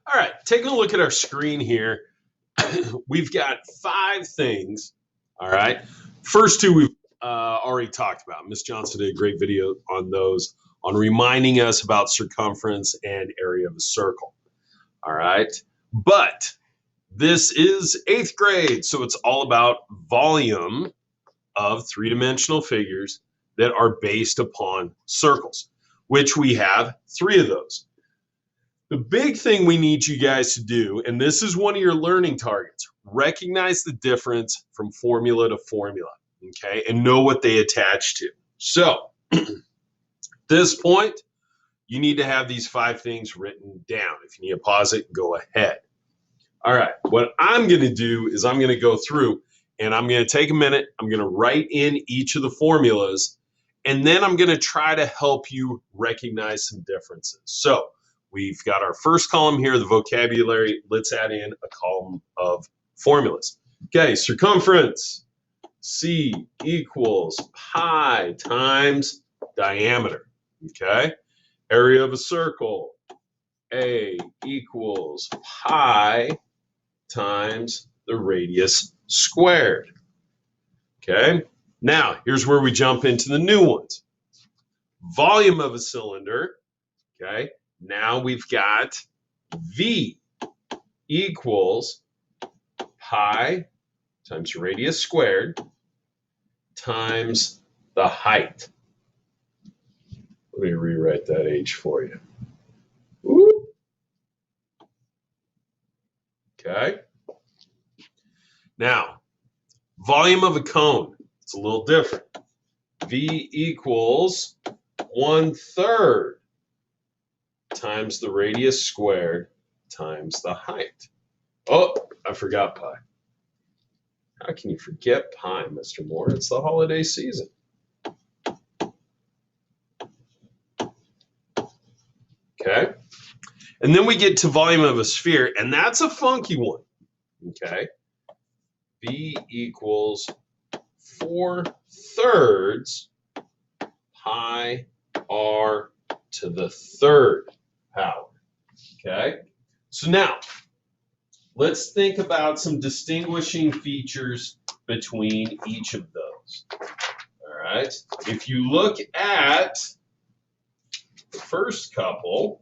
All right, taking a look at our screen here, we've got 5 things. All right, first 2 we've already talked about. Miss Johnson did a great video on those, on reminding us about circumference and area of a circle. All right, but this is 8th grade, so it's all about volume of 3-dimensional figures that are based upon circles, which we have 3 of those. The big thing we need you guys to do, and this is one of your learning targets, recognize the difference from formula to formula, okay, and know what they attach to. So, at this point, you need to have these 5 things written down. If you need to pause it, go ahead. All right, what I'm going to do is I'm going to go through and I'm going to take a minute. I'm going to write in each of the formulas, and then I'm going to try to help you recognize some differences. So, we've got our first column here, the vocabulary. Let's add in a column of formulas. Okay, circumference, C equals pi times diameter. Okay, area of a circle, A equals pi times the radius squared. Okay, now here's where we jump into the new ones. Volume of a cylinder, okay, now we've got V equals pi times radius squared times the height. Let me rewrite that H for you. Ooh. Okay. Now, volume of a cone, it's a little different. V equals 1/3 times the radius squared times the height. Oh, I forgot pi. How can you forget pi, Mr. Moore? It's the holiday season. Okay. And then we get to volume of a sphere, and that's a funky one. Okay. V equals 4/3 pi r to the 3rd power. Okay. So now, let's think about some distinguishing features between each of those. All right. If you look at the first couple,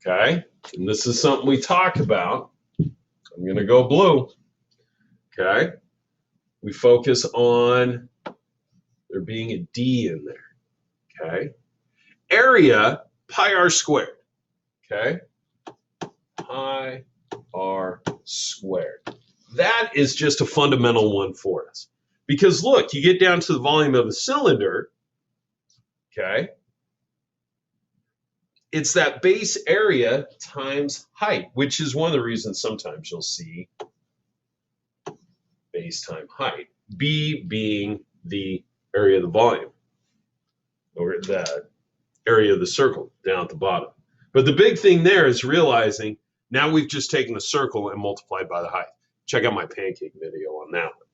okay, and this is something we talk about, I'm going to go blue. Okay. We focus on there being a D in there. Okay. Area, pi r squared. Okay. Pi r squared. That is just a fundamental one for us. Because look, you get down to the volume of a cylinder, okay? It's that base area times height, which is one of the reasons sometimes you'll see base times height. B being the area of the volume, or the area of the circle down at the bottom. But the big thing there is realizing now we've just taken the circle and multiplied by the height. Check out my pancake video on that one.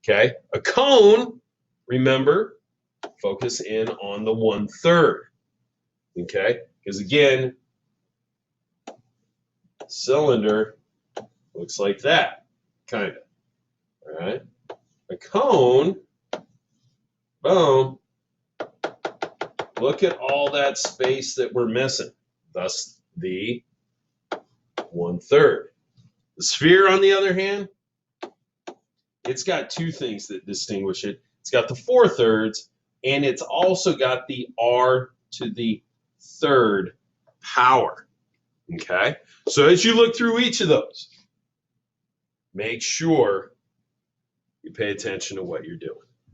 Okay, a cone, remember, focus in on the 1/3. Okay, because again, cylinder looks like that, kind of. All right, a cone, boom. Look at all that space that we're missing. Thus, the 1/3. The sphere, on the other hand, it's got 2 things that distinguish it. It's got the 4/3, and it's also got the r to the 3rd power. Okay? So as you look through each of those, make sure you pay attention to what you're doing.